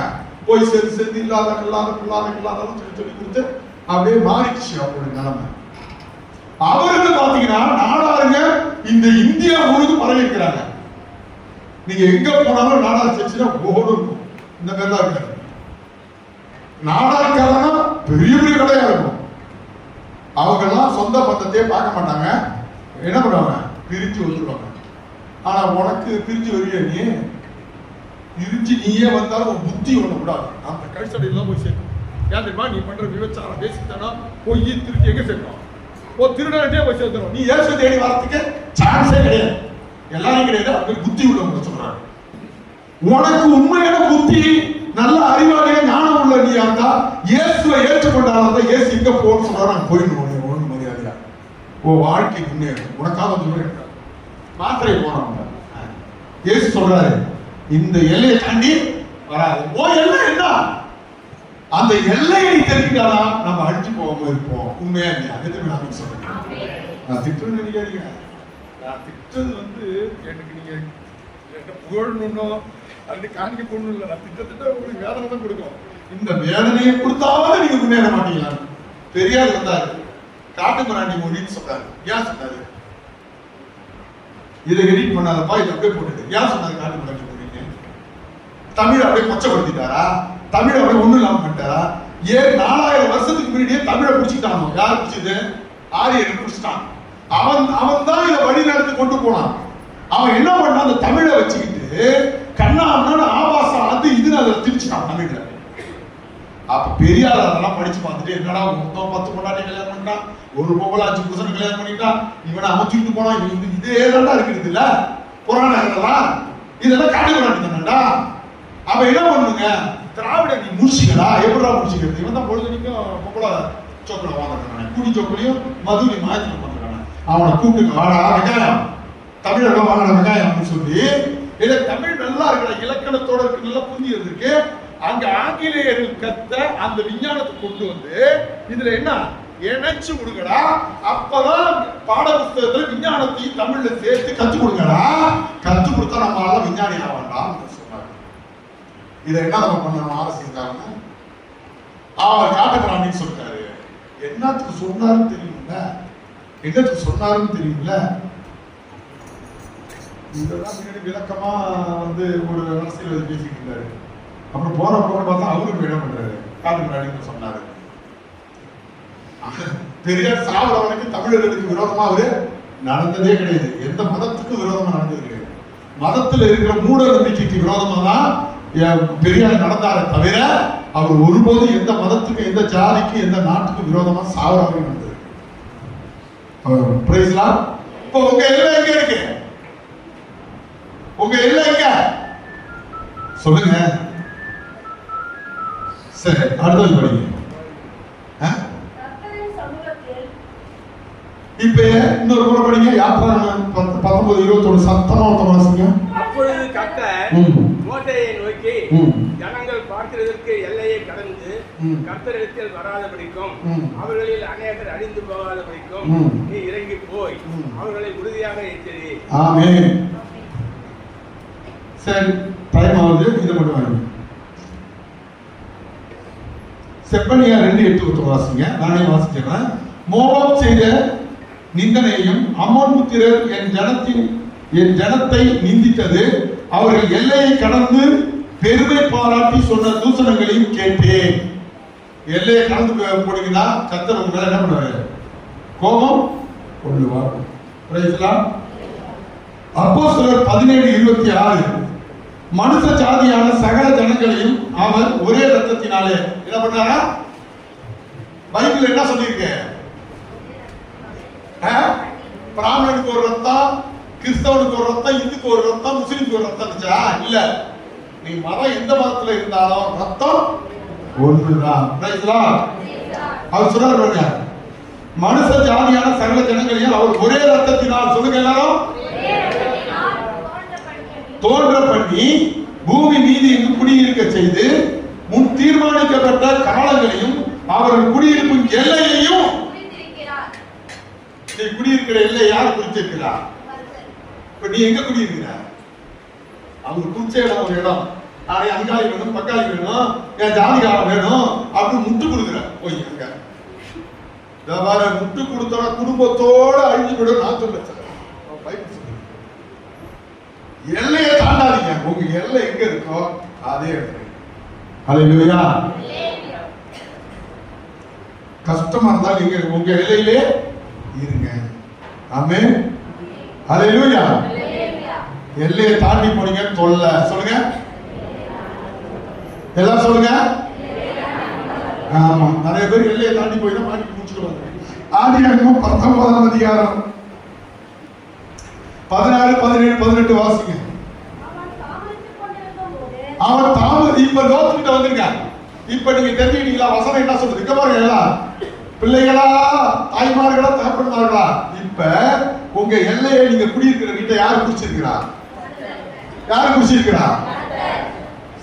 போய் சேர்ந்து இல்லாதெல்லாம் சொல்லி கொடுத்து அப்படியே மாறிடுச்சு அவங்களுடைய நிலைமை. அவருக்கு பாத்தீங்கன்னா நாடாருங்க இந்த இந்தியா முழுவதும் பரவி இருக்கிறாங்க. நீங்க எங்க போனாலும் நாடார் சர்ச்சுனா ஓடு இருக்கும். இந்த மாதிரிலாம் இருக்காரு. நாடார் கடைனா பெரிய பெரிய கடையா இருக்கும். அவங்க எல்லாம் சொந்த பந்தத்தையே பார்க்க மாட்டாங்க. என்ன பண்ணுவாங்க, பிரிச்சு வந்துடுவாங்க. ஆனா உனக்கு பிரிச்சு வருவிய நீ பிரிச்சு நீயே வந்தாலும் உன் புத்தி ஒண்ணு கூடாது. அந்த கழிச்சடையெல்லாம் போய் சேர்க்கணும். ஏன் தெரியுமா, நீ பண்ற விபச்சாரம் பேசித்தானா போய் திருச்சி எங்க சேர்க்கணும், திருடே போய் சேர்த்துடும். நீ ஏசு தேடி வரத்துக்கு சான்ஸே கிடையாது. எல்லாரும் கிடையாது. அப்படி புத்தி உள்ளவங்க சொல்றாங்க. உனக்கு உண்மையான புத்தி நல்ல அறிவாளிய ஞானம் உள்ள நீ இருந்தா இயேசுவை ஏற்றுக்கொண்டாலும் இயேசு இங்க போன்னு சொல்றா, நான் போயிடணும் ஒண்ணு மரியாதையா ஓ வாழ்க்கை முன்னேறும். உனக்காக சொல்றேன், மாத்திரை போறவங்க இயேசு சொல்றாரு இந்த எல்லையை தாண்டி வராது. ஓ எல்லை என்ன, அந்த எல்லையை தெரிஞ்சுட்டானா நம்ம அழிஞ்சு போகாம இருப்போம். உண்மையா இல்லையா? எதுக்கு நான் சொல்றேன், நான் திட்டுன்னு நினைக்காதீங்க. நான் திட்டது எனக்கு நீங்க புகழணும் அப்படி காணிக்க போடணும் இல்லை. நான் திட்டத்திட்ட உங்களுக்கு வேதனை தான் கொடுக்கும். இந்த வேதனையை கொடுத்தாவது நீங்க முன்னேற மாட்டீங்களா? பெரியார் வந்தாரு, காட்டுமிராண்டி மொழின்னு சொல்றாரு. ஏன் சொன்னாரு, இதை எடிட் பண்ணாதப்பா, இதை அப்படியே போட்டுது. ஏன் சொன்னாரு காட்டுமிராண்டி மொழின்னு? தமிழ் அப்படியே கொச்சப்படுத்திட்டாரா? தமிழ் அப்படியே ஒண்ணும் இல்லாம பண்ணிட்டாரா? ஏன் 4000 வருஷத்துக்கு முன்னாடியே தமிழை பிடிச்சிட்டானோ? யார் பிடிச்சது? ஆரியர்கள் பிடிச்சிட்டான். அவன் தான் இதை வழி நடத்தி கொண்டு போனான். அவன் என்ன பண்ணான், அந்த தமிழை வச்சுக்கிட்டு கண்ணாம ஆபாசம் அது இதுன்னு அதை திரிச்சுட்டான் தமிழ்ல. அப்ப பெரியார் அதெல்லாம் படிச்சு பார்த்துட்டு என்னடா மொத்தம் 10 பொண்டாட்டி கல்யாணம் பண்ணிட்டான், ஒரு பொம்பளை 5 புருஷன் கல்யாணம் பண்ணிட்டான், இவனை அமைச்சுட்டு போனான், இதே தான் இருக்குது இல்ல புராணம் இதெல்லாம் காட்டுமிராண்டி தானடா. அப்ப என்ன பண்ணுங்க, திராவிட நீ முடிச்சுக்கடா. எப்படா முடிச்சுக்கிறது? இவன் தான் பொழுதுக்கும் பொம்பளை சோக்கலை வாங்கிருக்கானே, குடி சோக்கலையும் மதுரை மாயத்தில் பண்றானே. அவனை கூப்பிட்டு வாடா வெங்காயம், தமிழகம் வாங்கின வெங்காயம் அப்படின்னு சொல்லி இதை தமிழ் நல்லா இருக்கிற இலக்கணத்தோட இருக்கு, நல்லா புரிஞ்சு இருக்கு. அங்க ஆங்கிலேயர்கள் கத்த அந்த விஞ்ஞானத்தை கொண்டு இதுல என்ன இணைச்சு கொடுங்கடா. அப்பதான் பாட புத்தகத்துல விஞ்ஞானத்தையும் தமிழ்ல சேர்த்து கத்து கொடுங்கடா. கத்து கொடுத்தா நம்மளால விஞ்ஞானி ஆகலாம் சொன்னாங்க. இதை என்ன நம்ம பண்ணணும், ஆலோசித்தாங்க. அவர் காட்டுமிராண்டின்னு சொல்லிட்டாரு. என்னத்துக்கு சொன்னாருன்னு தெரியுமில்ல, என்னத்துக்கு சொன்னாருன்னு தெரியுமில்ல. இதெல்லாம் முன்னாடி விளக்கமா ஒரு அரசியல் பேசிட்டு இருந்தாரு. அப்புறம் போற போன பார்த்தா அவருக்கு என்ன பண்றாரு, காட்டுமிராண்டின்னு சொன்னாரு. பெரியார் சாவர வரைக்கும் தமிழர்களுக்கு விரோதமா அவரு நடந்ததே கிடையாது. எந்த மதத்துக்கும் விரோதமா நடந்தது கிடையாது. மதத்துல இருக்கிற மூட நம்பிக்கைக்கு விரோதமா தான் பெரியார் நடந்தாரே தவிர அவர் ஒருபோதும் எந்த மதத்துக்கு, எந்த ஜாதிக்கு, எந்த நாட்டுக்கு விரோதமா சாவர வரைக்கும் நடந்தது. இப்ப உங்க எல்லாம் எங்க இருக்கு, உங்க எல்லாம் எங்க சொல்லுங்க. சரி, அடுத்தது படிங்க. இப்ப இன்னொரு முறை படிங்க. யாத்திராகமம் 19:21 சத்தமா வாசிங்க. அப்பொழுது கர்த்தர் மோசேயை நோக்கி, ஜனங்கள் பார்க்கிறதற்கு எல்லையை கடந்து கர்த்தரிடத்தில் வராதபடிக்கும் அவர்களில் அநேகர் அழிந்து போகாதபடிக்கும் நீ இறங்கி போய் அவர்களை உறுதியாக எச்சரி. ஆமென். சரி, டைம் ஆகுது. இதை மட்டும் வாங்க. செப்பனியா 2:8 வாசிங்க. நானே வாசிக்கிறேன். மோவாப் செய்த நிந்தனையும் அம்மோன் புத்திரர் என் ஜனத்தை நிந்தித்தது, அவர்கள் எல்லையை கடந்து பெருமை பாராட்டி சொன்ன தூசணங்களையும் கேட்டேன். எல்லையை கடந்து போனீங்கன்னா கர்த்தர் உங்க மேல என்ன பண்ணுவாரு, கோபம் கொள்ளுவார். அப்போஸ்தலர் 17:26 மனுஷ ஜாதியான சகல ஜனங்களையும் அவர் ஒரே ரத்தத்தினாலே என்ன பண்ணாரா? பைபிள் என்ன சொல்லியிருக்கு? பிராமணனுக்கு ஒரு ரத்தம், கிறிஸ்தவனுக்கு ஒரு ரத்தம், இந்துக்கு ஒரு ரத்தம், முஸ்லிமுக்கு ஒரு ரத்தம் இருந்துச்சா? இல்ல. நீ மதம் எந்த மதத்துல இருந்தாலும் ரத்தம் ஒன்றுதான். அவர் சொல்றாரு, மனுஷ ஜாதியான சகல ஜனங்களையும் அவர் ஒரே ரத்தத்தினால், சொல்லுங்க எல்லாரும், தோன்ற பண்ணி பூமி மீது குடியிருக்க செய்து முன் தீர்மானிக்கப்பட்ட காலங்களையும் அவர்கள் குடியிருக்கும் எல்லையையும். நீ குடியிருக்கிற எல்லை யார் குறிச்சிருக்கிறார்? இப்ப நீ எங்க குடியிருக்கிற? அவங்க குறிச்ச இடம் ஒரு இடம். அங்காளி வேணும், பக்காளி வேணும், என் ஜாதிகாரம் வேணும் அப்படின்னு முட்டு கொடுக்குற. போய் அங்க முட்டு கொடுத்தோட குடும்பத்தோட அழிஞ்சு விட. நான் சொல்ல எல்லையை தாண்டாதீங்க. உங்க எல்லை எங்க இருக்கோ அதே இடத்துல. ஹல்லேலூயா. கஷ்டமா இருந்தா நீங்க உங்க எல்லையிலே இருங்க. ஆமென். ஹல்லேலூயா. எல்லையை தாண்டி போனீங்க தொல்லை. சொல்லுங்க எல்லாம் சொல்லுங்க. ஆமா, நிறைய பேர் எல்லையை தாண்டி போய் தான் மாட்டி முடிச்சுடுவாங்க. ஆதியாகமம் 19ஆம் அதிகாரம் 16, 17, 18 வாசிங்க. அவன் தாமதி. இப்ப லோத்துக்கிட்ட வந்திருக்க. இப்ப நீங்க தெரிஞ்சுக்கிட்டீங்களா வசனம் என்ன சொல்றது? இங்க பாருங்க, எல்லாம் பிள்ளைகளா, தாய்மார்களா, தகப்பன்மார்களா, இப்ப உங்க எல்லையை நீங்க குடியிருக்கிற வீட்டை யாரு குடிச்சிருக்கிறா? யாரு குடிச்சிருக்கிறா?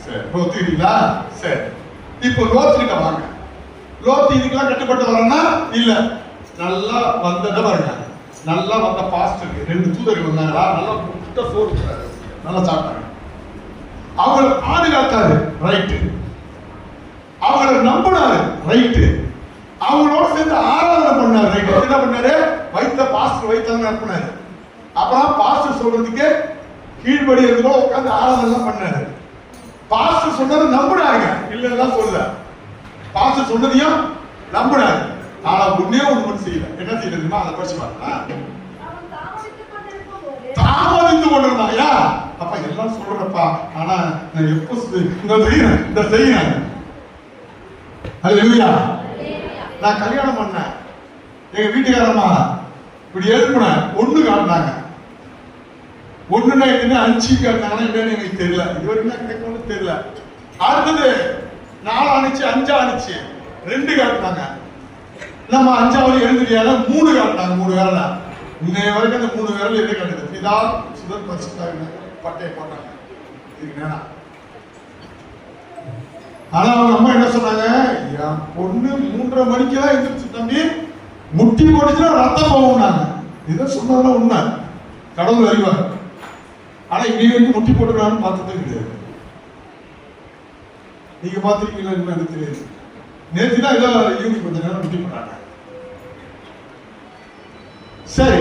சரி, ஒத்துக்கிட்டீங்களா? சரி, இப்ப லோத்துக்கிட்ட வாங்க. லோத்து இதுக்கெல்லாம் கட்டுப்பட்டு வரனா இல்ல? நல்லா வந்தத பாருங்க. நல்லா வந்த பாஸ்டர் 2 தூதர்கள் வந்தாங்களா? நல்லா முட்டை சோறு நல்லா சாப்பிட்டாங்க. அவங்களை பாதுகாத்தாரு, ரைட்டு. அவங்களை நம்பினாரு, ரைட்டு. அவங்களோட சேர்ந்து ஆராதனை பண்ணாரு, ரைட்டு. என்ன பண்ணாரு? வைத்த பாஸ்டர் வைத்தாங்க அனுப்பினாரு. அப்புறம் பாஸ்டர் சொல்றதுக்கு கீழ்படி இருந்து கூட உட்காந்து ஆராதனை எல்லாம் பண்ணாரு. பாஸ்டர் சொன்னதை நம்பினாங்க, இல்லைன்னா சொல்ல. பாஸ்டர் சொன்னதையும் நம்பினாரு. ஆனா ஒன்னே ஒண்ணு மட்டும் செய்யல. என்ன செய்யறதுமா? அதை படிச்சு பாருங்க. தாமதித்து கொண்டிருந்தாயா? அப்ப எல்லாம் சொல்றப்பா, ஆனா நான் எப்ப இந்த செய்யறேன். ஹல்லேலூயா. நான் கல்யாணம் பண்ணேன். எங்க வீட்டுக்காரமா இப்படி எழுப்பினேன். ஒண்ணு காட்டினாங்க. ஒண்ணுன்னா என்ன, 5 காட்டினாங்கன்னா என்னன்னு எனக்கு தெரியல. இது வரைக்கும் கேட்கணும்னு தெரியல. அடுத்தது 4 ஆனிச்சு, 5 ஆனிச்சு, 2 காட்டினாங்க. நம்ம 5ஆவது எழுந்துட்டியான 3 காட்டினாங்க. 3 விரல. இன்னைய வரைக்கும் அந்த 3 விரல் எது காட்டுது? இதா சுதர் பரிசுத்தாங்க பட்டையை போட்டாங்க. இதுக்கு வேணாம். ஆனா அவங்க அம்மா என்ன சொன்னாங்க? என் பொண்ணு 3:30 மணிக்கெல்லாம் எழுந்திரிச்சு தம்பி முட்டி போட்டுச்சுன்னா ரத்தம் போகும்னாங்க. இதை சொன்னதெல்லாம் உண்மை. கடவுள் அறிவார். ஆனா இன்னைக்கு வந்து முட்டி போட்டுக்கலான்னு பார்த்ததே கிடையாது. நீங்க பாத்திருக்கீங்களா? எனக்கு தெரியாது. நேற்று தான் ஏதோ ஈவினிங் கொஞ்ச நேரம் முட்டி போட்டாங்க. சரி,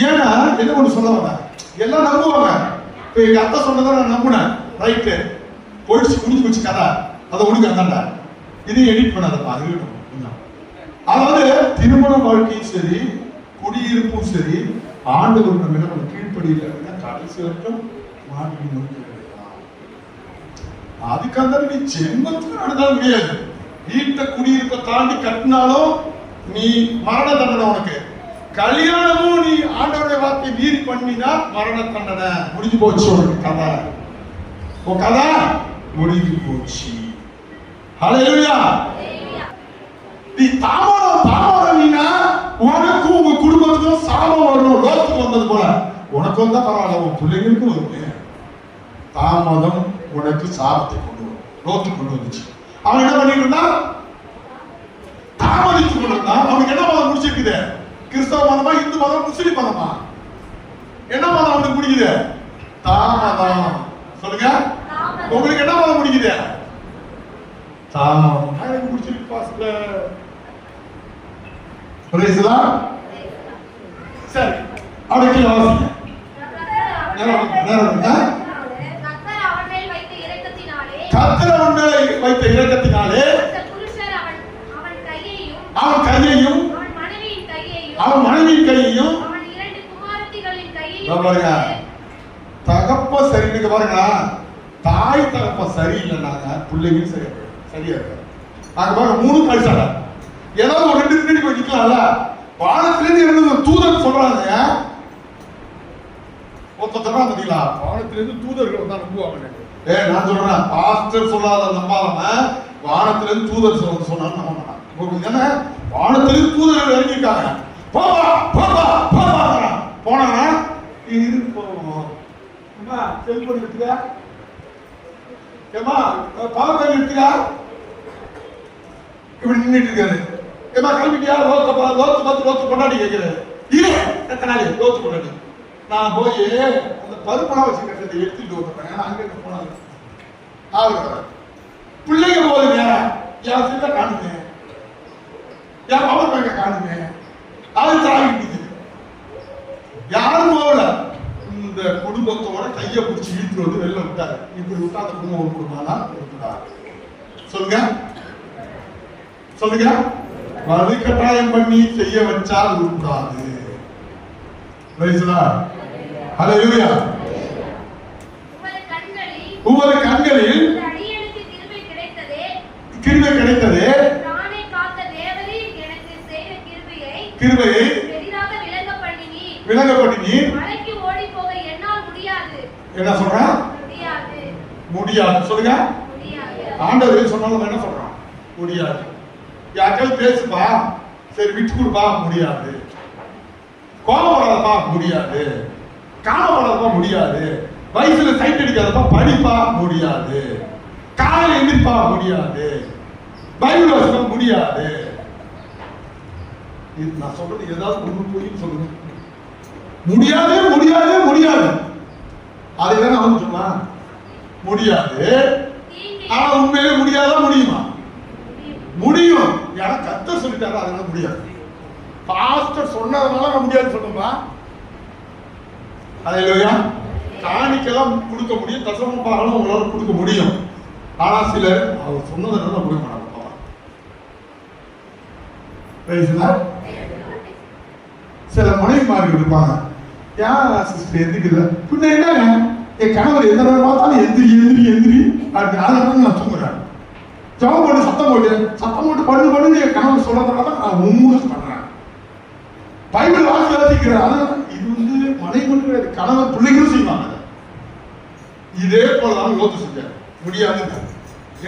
ஏன்னா என்ன ஒண்ணு சொல்ல வந்தேன். எல்லாம் நம்புவாங்க. இப்ப எங்க அத்தை சொன்னதை நான் நம்பினேன், ரைட்டு. போயிடுச்சு, முடிஞ்சு போச்சு கதை. அதை ஒழுங்கு அந்தாண்டா இதையும் எடிட் பண்ணாதப்பா. அது இருக்கணும். அதாவது திருமண வாழ்க்கையும் சரி, குடியிருப்பும் சரி, ஆண்டவர் நம்ம கீழ்ப்படியில் கடைசி வரைக்கும் மாட்டி நோக்கி. அதுக்காக நீ ஜென்மத்துக்கு நடந்தால் முடியாது. வீட்டை குடியிருப்பை தாண்டி கட்டினாலும் நீ மரண தண்டனை. உனக்கு கல்யாணமும் நீ ஆண்டவருடைய வார்த்தை மீறி பண்ணினா மரண தண்டனை. முடிஞ்சு போச்சு உனக்கு கதை. உன் கதை முடிஞ்சு போச்சு. ஹல்லேலூயா. நீ தாமதம் நீனா உனக்கும் உங்க குடும்பத்துக்கும் சாபம் வரணும். லோத்துக்கு வந்தது போல உனக்கு வந்தா பரவாயில்ல, உன் பிள்ளைங்களுக்கும் வருது. தாமதம் உனக்கு சாபத்தை கொண்டு வரும். லோத்து கொண்டு வந்துச்சு. அவன் என்ன பண்ணிட்டு இருந்தான்? தாமதித்து கொண்டு இருந்தான். அவனுக்கு என்ன மதம் முடிச்சிருக்குது? கிறிஸ்தவ மதமா, இந்து மதம், முஸ்லிம் மதமா? என்ன மதம் அவனுக்கு முடிக்குது? தாமதம். சொல்லுங்க, உங்களுக்கு என்ன மதம் முடிக்குது? தாமதம். எனக்கு முடிச்சிருக்கு பாஸ்ல. புரியுதா? சரி, அவனுக்கு வாசிங்க. கர்த்தர் அவன் மேல் வைத்த இரக்கத்தினாலே அவன் கையையும் அவன் மனைவியின் கையையும் தகப்ப சரி. பாருங்களா, தாய் தகப்ப சரியில்லைன்னாங்க பிள்ளைங்க சரியா இருக்காது. நாங்க பாருங்க 3 பைசால ஏதாவது ஒரு 2 பின்னாடி போய் நிக்கலாம்ல. வானத்திலிருந்து இருந்து தூதர் சொல்றாங்க. ஒருத்தர் பாத்தீங்களா, வானத்திலிருந்து தூதர்கள் வந்தா நம்புவாங்க. நான் சொல்றேன், பாஸ்டர் சொல்லாத நம்பாம வானத்திலிருந்து தூதர் சொன்னாலும் நம்ப மாட்டாங்க. வானத்திலிருந்து தூதர்கள் இறங்கிருக்காங்க. போவா போவா போவா போனா இது செல்போன் இருக்குதா? ஏமா பாவக்காய் இருக்கிறா இப்படி நின்றுட்டு இருக்காரு. ஏமா கிளம்பிட்டியா? லோத்து கொண்டாடி கேட்கிறாரு. இல்ல எத்தனை நாள் லோத்து கொண்டாடி? நான் போய் அந்த பருப்பெல்லாம் வச்சு கட்டத்தை எடுத்துட்டு வந்துடுறேன். அங்க போனாங்க அவரு பிள்ளைங்க போகுதுங்க. என் சின்ன காணுங்க, என் பவர் பேங்க காணுங்க. அது தாங்கிட்டு யாரும் போகல. இந்த குடும்பத்தோட கையை பிடிச்சி இழுத்து வந்து வெளில விட்டாரு. இப்படி விட்டா அந்த குடும்பம் ஒரு குடும்பம்னா விட்டாரு. சொல்லுங்க சொல்லுங்க. வலுக்கட்டாயம் பண்ணி செய்ய வச்சால் உருப்படாது. ஹல்லேலூயா. உமது கண்களில் கிருபை கிடைத்ததே, கிருபையை விளங்க பண்ணி என்ன சொல்றான்? முடியாது. சொல்லுங்க. ஆண்டவர் சொன்னாலும் என்ன சொல்றான்? முடியாது. யாருக்காவது பேசுப்பா, சரி விட்டு கொடுப்பா, முடியாது. கோபப்படாதப்பா, முடியாது. காமப்படாதப்பா, முடியாது. வயசுல சைட் அடிக்காதப்பா, படிப்பா, முடியாது. காலையில் எந்திரிப்பா, முடியாது. பைபிள் வாசிப்பா, முடியாது. நான் சொல்றது ஏதாவது ஒண்ணு போய் சொல்லுங்க. முடியாது முடியாது முடியாது. அதுதான் அவன் சொன்னான் முடியாது. ஆனா உண்மையிலே முடியாதா? முடியுமா? முடியும். ஏன்னா கர்த்தர் சொல்லிட்டாரு, அதனால முடியாது. பாஸ்டர் சொன்னதுனால நான் முடியாது சொல்லுமா? ஹல்லேலூயா. காணிக்கெல்லாம் கொடுக்க முடியும், தசம பாகம் உங்களால கொடுக்க முடியும். ஆனா சிலர் அவர் சொன்னதுனால முடிய மாட்டாங்க. சில மனைவிமார்கள் இருப்பாங்க. ஏன் சிஸ்டர் எந்திரிக்கல? பின்ன என்னங்க, என் கணவர் எந்த நேரம் பார்த்தாலும் எந்திரி எந்திரி எந்திரி அப்படி. அதனால நான் தூங்குறேன். ஜபம் போட்டு சத்தம் போட்டு பண்ணு என் கணவர் சொல்றதுனால நான் உண்மையை பண்றேன். பைபிள் வாசிக்கிறேன். அதனால இது மனைவி கணவர் பிள்ளைகளும் செய்வாங்க. இதே போலதான் லோத்து செஞ்சார். முடியாது.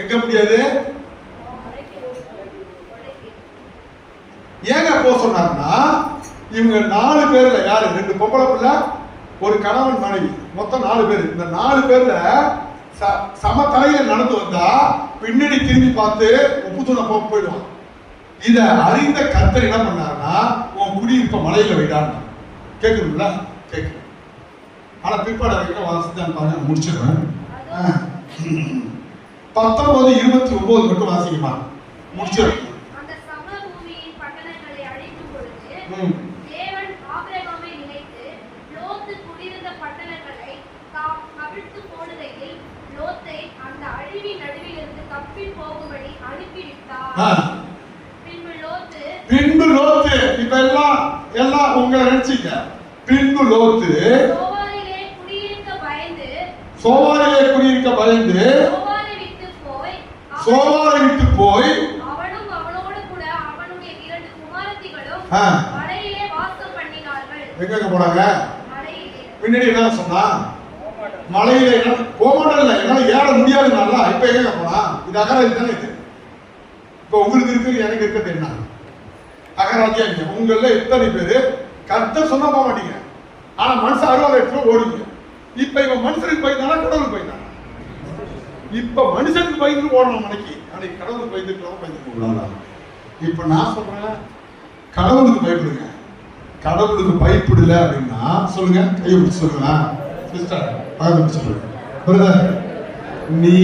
எங்க முடியாது? ஏங்க போக சொன்னார்னா, இவங்க 4 பேர்ல யாரு? 2 பொம்பளை பிள்ளை, ஒரு கணவன் மனைவி, மொத்தம் 4 பேர். இந்த 4 பேர்ல சம தலையில நடந்து வந்தா பின்னாடி திரும்பி பார்த்து உப்பு தூண போயிடுவான். இத அறிந்த கர்த்தர் என்ன பண்ணாருன்னா, உன் குடியிருப்ப மலையில வைடான்னு. கேட்கணும்ல? கேட்கணும். ஆனா பிற்பாடு வரைக்கும் வாசித்தான் பாருங்க, முடிச்சிடுறேன். 19:29 மட்டும் வாசிக்குமா? முடிச்சிடும். தேவன் ஆபிரகாமை நினைத்து லோத்து குடியிருந்த பட்டணங்களை தாம் கவிழ்த்து போடுகையில் லோத்தை அந்த அழிவின் நடுவிலிருந்து தப்பி போகும்படி அனுப்பிவிட்டார். பின்பு லோத்து இப்ப எல்லாம் உங்களை நினைச்சீங்க. பின்பு லோத்து சோவாரிலே குடியிருக்க பயந்து சோவாரை விட்டு போய் அவனும் அவனோடு கூட அவனுடைய 2 குமாரத்திகளும் மலையிலே வாசம் பண்ணினார்கள். எங்க போனாங்க? மலையிலே. பின்னாடி என்ன சொன்னா? மலையில போமாட்டல, என்னால ஏற முடியாதுனால. இப்ப எங்க போனா? இது அகராதி தானே இது. இப்ப உங்களுக்கு இருக்கு, எனக்கு இருக்கிறது என்ன அகராதியா? உங்கள எத்தனை பேரு கர்த்தர் சொன்னா போக மாட்டீங்க, ஆனா மனுஷன் அருவாலை எடுத்து ஓடுங்க. இப்ப இவன் மனுஷனுக்கு பயந்தானா கடவுளுக்கு பயந்தானா? இப்ப மனுஷனுக்கு பயந்து ஓடணும் மனைக்கு, அன்னைக்கு கடவுளுக்கு பயந்துக்கலாம். இப்ப நான் சொல்றேன், கடவுளுக்கு பயப்படுங்க. கடவுளுக்கு பயப்படல அப்படின்னா சொல்லுங்க, கையை பிடிச்சு சொல்லுங்க. நீ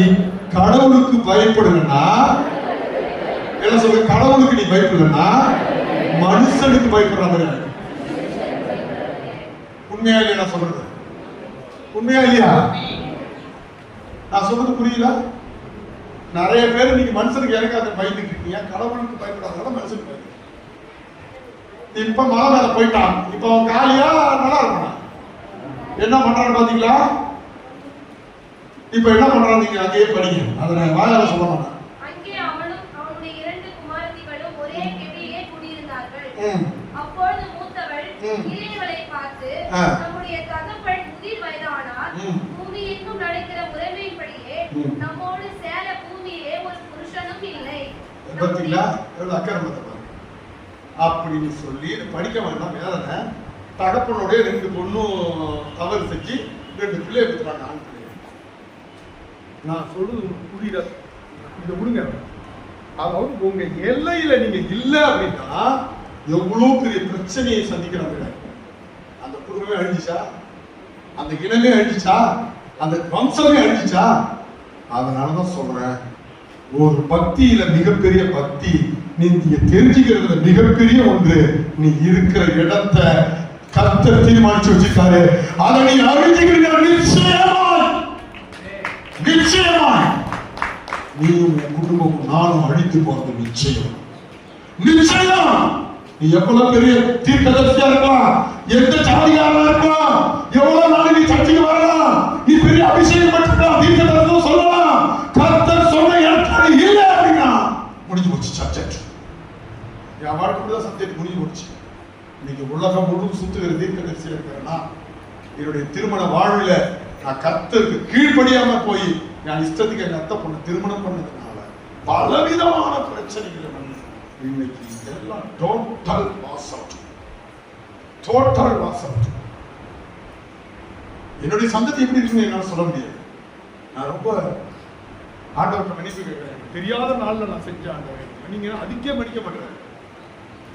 கடவுளுக்கு பயப்படுங்கன்னா என்ன சொல்ற? கடவுளுக்கு நீ பயப்படலன்னா மனுஷனுக்கு பயப்படுற மாதிரி. உண்மையா இல்லையா நான் சொல்றது? உண்மையா இல்லையா? நான் சொல்றது புரியல? நிறைய பேர் நீங்க மனுஷனுக்கு எனக்காக பயந்துட்டு இருக்கீங்க, கடவுளுக்கு பயப்படாதனால மனுஷனுக்கு பயந்து. இப்ப மலை மேல போயிட்டான், இப்ப அவன் காலியா நல்லா இருக்கான். என்ன பண்றான்னு பாத்தீங்களா? இப்ப என்ன பண்றான்? நீங்க அங்கேயே படிங்க, அதை நான் வாயால சொல்ல மாட்டேன். அங்கே அவனும் அவனுடைய 2 குமாரத்திகளும் ஒரே கெபியிலே குடியிருந்தார்கள். அப்பொழுது மூத்தவள் இளையவளை பார்த்து, நம்முடைய தகப்பன் முதிர் வயதானார், பூமி எங்கும் நடக்கிற உறவின்படியே நம்மோடு சேர பூமியிலே ஒரு புருஷனும் இல்லை. பாத்தீங்களா எவ்வளவு அக்கறை பாருங்க. அப்படின்னு சொல்லி படிக்க வேண்டாம் வேதனை. தகப்பனுடைய 2 பொண்ணும் தவறு செஞ்சு 2 பிள்ளைய பெற்றாங்க, ஆண் பிள்ளைய. நான் சொல்றது உங்களுக்கு புரியுதா? இதை விடுங்க. அதாவது உங்க எல்லையில நீங்க இல்லை அப்படின்னா எவ்வளவு பெரிய பிரச்சனையை சந்திக்கிறாங்க. அந்த குடும்பமே அழிஞ்சிச்சா, அந்த இனமே அழிஞ்சிச்சா, அந்த வம்சமே அழிஞ்சிச்சா. அதனாலதான் சொல்றேன், ஒரு பக்தியில மிகப்பெரிய பக்தி நீங்க தெரிஞ்சுக்கிறதுல மிகப்பெரிய ஒன்று, நீ இருக்கிற இடத்தை கர்த்தர் தீர்மானிச்சு வச்சிருக்காரு. அதை நீ அறிஞ்சுக்கிறீங்க நிச்சயமாய் நீயும் உன் குடும்பமும் நானும் அழித்து போறது நிச்சயம். நிச்சயம். நீ எவ்வளவு பெரிய தீர்க்கதரிசியா இருக்கலாம், எந்த ஜாதிகாரா இருக்கலாம், எவ்வளவு நாள் நீ சர்ச்சைக்கு வரலாம், நீ பெரிய அபிஷேகம் பெற்றிருக்கலாம், தீர்க்கதரிசனம் சொல்லலாம், கர்த்தர் சொன்ன இடத்துல இல்லை அப்படின்னா முடிஞ்சு போச்சு சப்ஜெக்ட். என் வாழ்க்கைதான் சப்ஜெக்ட் முடிஞ்சு போச்சு. இன்னைக்கு உலகம் முழுவதும் சுத்துகிற தீர்க்கதரிசியா இருக்கிறேன்னா என்னுடைய திருமண வாழ்வில் நான் கர்த்தருக்கு கீழ்ப்படியாம போய் நான் இஷ்டத்துக்கு எங்க அத்தை பொண்ணு திருமணம் பண்ணதுனால பலவிதமான பிரச்சனைகளை இன்னைக்கு எல்லாம் டோட்டல் வாஸ் அவுட். என்னுடைய சந்ததி எப்படி இருக்குன்னு என்னால சொல்ல முடியாது. நான் ரொம்ப ஆண்டவர்கிட்ட மன்னிப்பு கேட்கிறேன். தெரியாத நாள்ல நான் செஞ்ச ஆண்டவர் நீங்க அதுக்கே மன்னிக்க மாட்டேன்.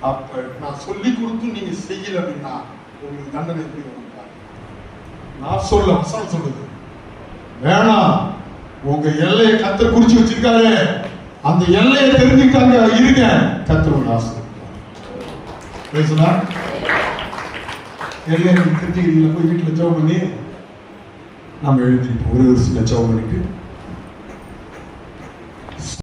அப்ப நான் சொல்லி கொடுத்து நீங்க செய்யல அப்படின்னா உங்களுக்கு தண்டனை எப்படி வரும்? நான் சொல்ல வசனம் சொல்லுது, வேணாம், உங்க எல்லையை கர்த்தர் குறிச்சு வச்சிருக்காரு, அந்த எல்லையை தெரிஞ்சுக்காங்க இருங்க, கர்த்தர் உங்க ஆசீர்வதிப்பார். எல்லையை தெரிஞ்சுக்கிறீங்களா? போய் வீட்டுல ஜெபம் பண்ணி நம்ம எழுதிருப்போம். ஒரு வருஷத்துல ஜெபம் பண்ணிட்டு